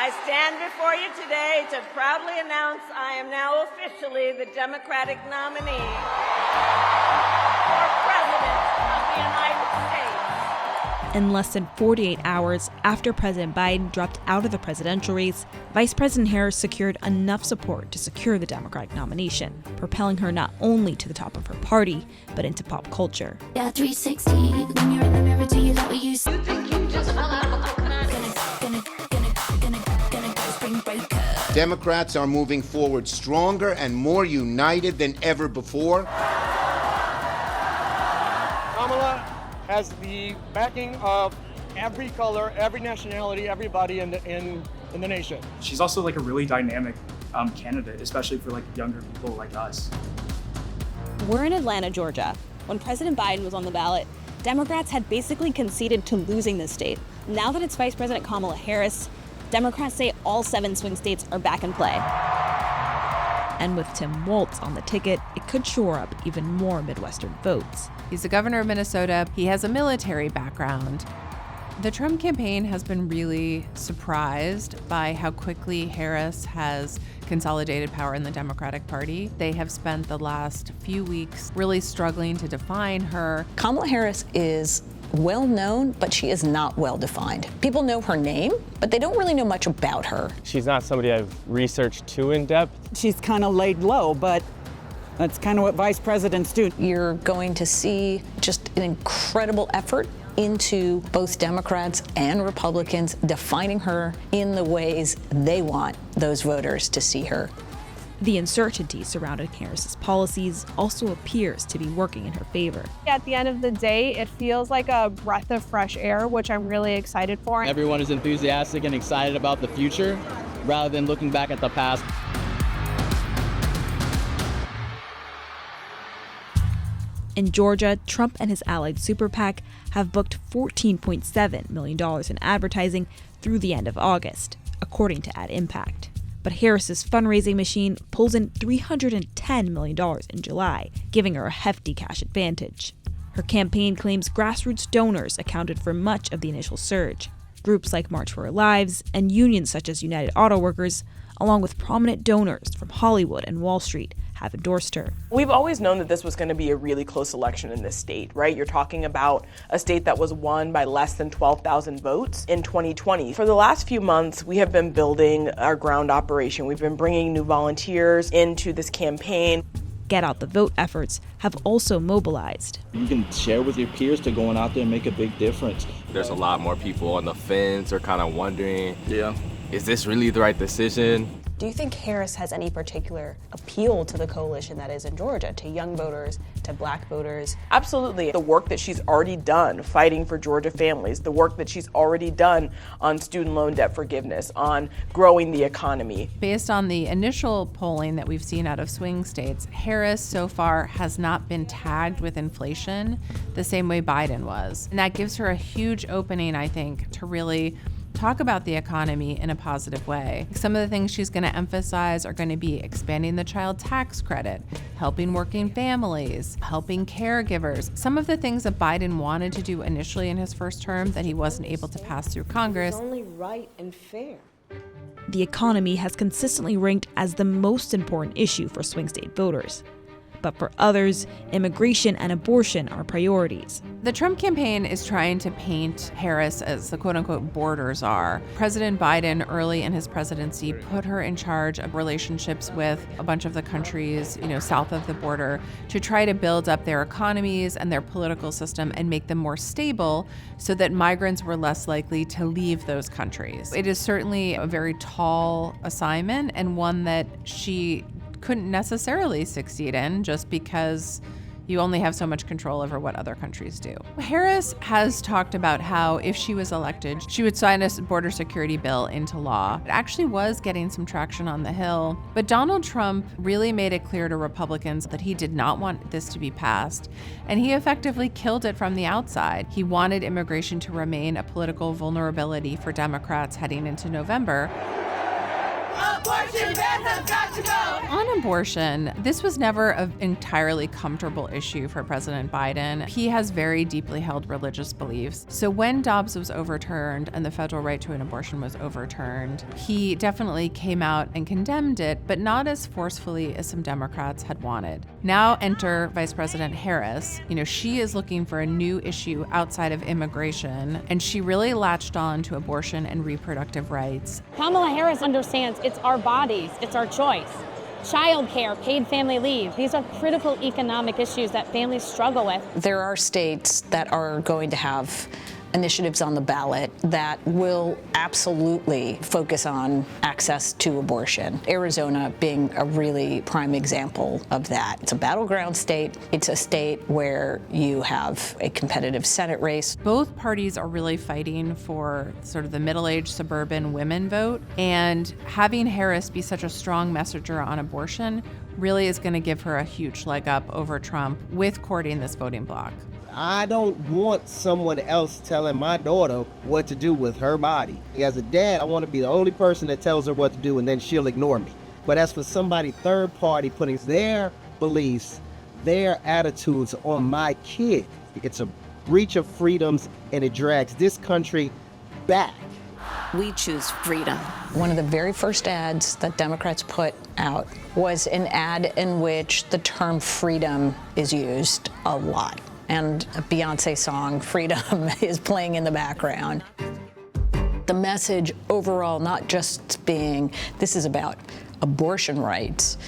I stand before you today to proudly announce I am now officially the Democratic nominee for President of the United States. In less than 48 hours after President Biden dropped out of the presidential race, Vice President Harris secured enough support to secure the Democratic nomination, propelling her not only to the top of her party, but into pop culture. Yeah, 360. When you're in the mirror, do you love what you see? You think you just fell out of a coconut? Gonna go spring breaker. Democrats are moving forward stronger and more united than ever before. Kamala has the backing of every color, every nationality, everybody in the nation. She's also like a really dynamic candidate, especially for like younger people like us. We're in Atlanta, Georgia. When President Biden was on the ballot, Democrats had basically conceded to losing the state. Now that it's Vice President Kamala Harris, Democrats say all 7 swing states are back in play. And with Tim Walz on the ticket, it could shore up even more Midwestern votes. He's the governor of Minnesota. He has a military background. The Trump campaign has been really surprised by how quickly Harris has consolidated power in the Democratic Party. They have spent the last few weeks really struggling to define her. Kamala Harris is well known, but she is not well defined. People know her name, but they don't really know much about her. She's not somebody I've researched too in depth. She's kind of laid low, but that's kind of what vice presidents do. You're going to see just an incredible effort into both Democrats and Republicans defining her in the ways they want those voters to see her. The uncertainty surrounding Harris's policies also appears to be working in her favor. At the end of the day, it feels like a breath of fresh air, which I'm really excited for. Everyone is enthusiastic and excited about the future rather than looking back at the past. In Georgia, Trump and his allied super PAC have booked $14.7 million in advertising through the end of August, according to Ad Impact. But Harris's fundraising machine pulls in $310 million in July, giving her a hefty cash advantage. Her campaign claims grassroots donors accounted for much of the initial surge. Groups like March for Our Lives and unions such as United Auto Workers, along with prominent donors from Hollywood and Wall Street, have endorsed her. We've always known that this was going to be a really close election in this state, right? You're talking about a state that was won by less than 12,000 votes in 2020. For the last few months, we have been building our ground operation. We've been bringing new volunteers into this campaign. Get Out the Vote efforts have also mobilized. You can share with your peers to going out there and make a big difference. There's a lot more people on the fence or kind of wondering, is this really the right decision? Do you think Harris has any particular appeal to the coalition that is in Georgia, to young voters, to black voters? Absolutely. The work that she's already done fighting for Georgia families, the work that she's already done on student loan debt forgiveness, on growing the economy. Based on the initial polling that we've seen out of swing states, Harris so far has not been tagged with inflation the same way Biden was. And that gives her a huge opening, I think, to really talk about the economy in a positive way. Some of the things she's going to emphasize are going to be expanding the child tax credit, helping working families, helping caregivers. Some of the things that Biden wanted to do initially in his first term that he wasn't able to pass through Congress. It's only right and fair. The economy has consistently ranked as the most important issue for swing state voters. But for others, immigration and abortion are priorities. The Trump campaign is trying to paint Harris as the quote-unquote border czar. President Biden, early in his presidency, put her in charge of relationships with a bunch of the countries, south of the border to try to build up their economies and their political system and make them more stable so that migrants were less likely to leave those countries. It is certainly a very tall assignment and one that she couldn't necessarily succeed in just because you only have so much control over what other countries do. Harris has talked about how if she was elected, she would sign a border security bill into law. It actually was getting some traction on the Hill, but Donald Trump really made it clear to Republicans that he did not want this to be passed, and he effectively killed it from the outside. He wanted immigration to remain a political vulnerability for Democrats heading into November. Abortion bans have got to go. On abortion, this was never an entirely comfortable issue for President Biden. He has very deeply held religious beliefs. So when Dobbs was overturned and the federal right to an abortion was overturned, he definitely came out and condemned it, but not as forcefully as some Democrats had wanted. Now enter Vice President Harris. She is looking for a new issue outside of immigration, and she really latched on to abortion and reproductive rights. Kamala Harris understands it's our bodies, it's our choice. Childcare, paid family leave, these are critical economic issues that families struggle with. There are states that are going to have initiatives on the ballot that will absolutely focus on access to abortion. Arizona being a really prime example of that. It's a battleground state. It's a state where you have a competitive Senate race. Both parties are really fighting for sort of the middle-aged suburban women vote, and having Harris be such a strong messenger on abortion really is going to give her a huge leg up over Trump with courting this voting bloc. I don't want someone else telling my daughter what to do with her body. As a dad, I want to be the only person that tells her what to do and then she'll ignore me. But as for somebody third party putting their beliefs, their attitudes on my kid, it's a breach of freedoms and it drags this country back. We choose freedom. One of the very first ads that Democrats put out was an ad in which the term freedom is used a lot. And a Beyonce song, Freedom, is playing in the background. The message overall, not just being, this is about abortion rights.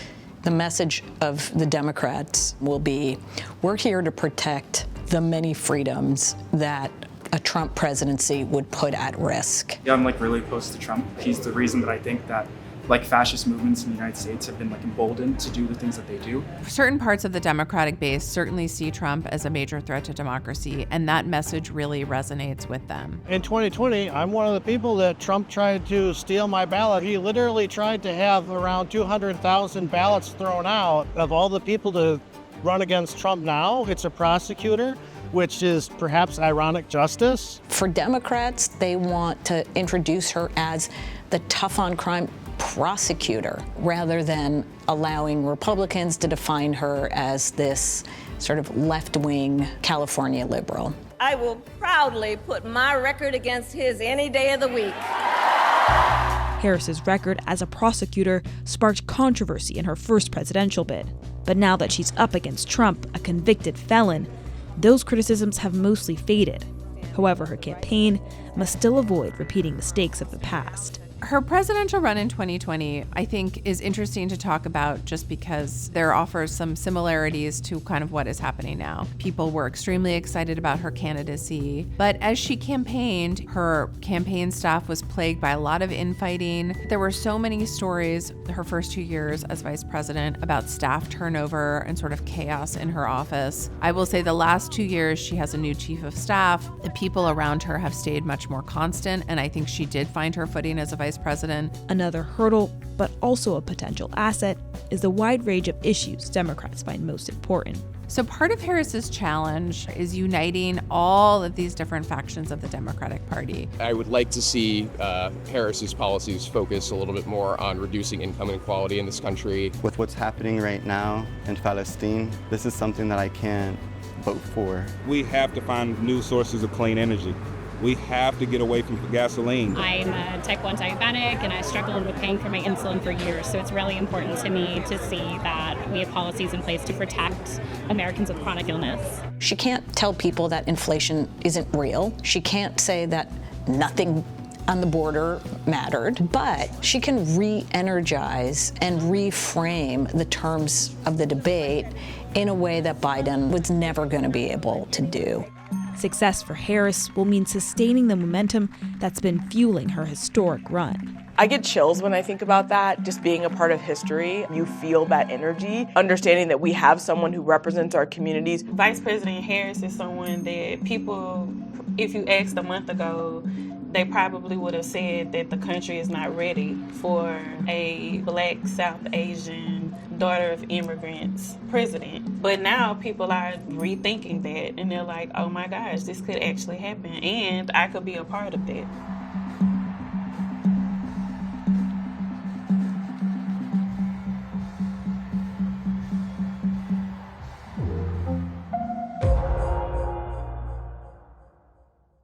The message of the Democrats will be, we're here to protect the many freedoms that a Trump presidency would put at risk. Yeah, I'm really opposed to Trump. He's the reason that I think that fascist movements in the United States have been emboldened to do the things that they do. Certain parts of the Democratic base certainly see Trump as a major threat to democracy, and that message really resonates with them. In 2020, I'm one of the people that Trump tried to steal my ballot. He literally tried to have around 200,000 ballots thrown out. Of all the people to run against Trump now, it's a prosecutor, which is perhaps ironic justice. For Democrats, they want to introduce her as the tough on crime prosecutor rather than allowing Republicans to define her as this sort of left-wing California liberal. I will proudly put my record against his any day of the week. Harris's record as a prosecutor sparked controversy in her first presidential bid. But now that she's up against Trump, a convicted felon, those criticisms have mostly faded. However, her campaign must still avoid repeating mistakes of the past. Her presidential run in 2020, I think, is interesting to talk about just because there offers some similarities to kind of what is happening now. People were extremely excited about her candidacy, but as she campaigned, her campaign staff was plagued by a lot of infighting. There were so many stories her first 2 years as vice president about staff turnover and sort of chaos in her office. I will say the last 2 years, she has a new chief of staff. The people around her have stayed much more constant, and I think she did find her footing as a vice president. Another hurdle, but also a potential asset, is the wide range of issues Democrats find most important. So part of Harris's challenge is uniting all of these different factions of the Democratic Party. I would like to see Harris's policies focus a little bit more on reducing income inequality in this country. With what's happening right now in Palestine, this is something that I can't vote for. We have to find new sources of clean energy. We have to get away from gasoline. I'm a type 1 diabetic and I struggled with paying for my insulin for years, so it's really important to me to see that we have policies in place to protect Americans with chronic illness. She can't tell people that inflation isn't real. She can't say that nothing on the border mattered, but she can re-energize and reframe the terms of the debate in a way that Biden was never going to be able to do. Success for Harris will mean sustaining the momentum that's been fueling her historic run. I get chills when I think about that, just being a part of history. You feel that energy, understanding that we have someone who represents our communities. Vice President Harris is someone that people, if you asked a month ago, they probably would have said that the country is not ready for a Black South Asian daughter of immigrants president. But now people are rethinking that and they're like, oh my gosh, this could actually happen and I could be a part of that.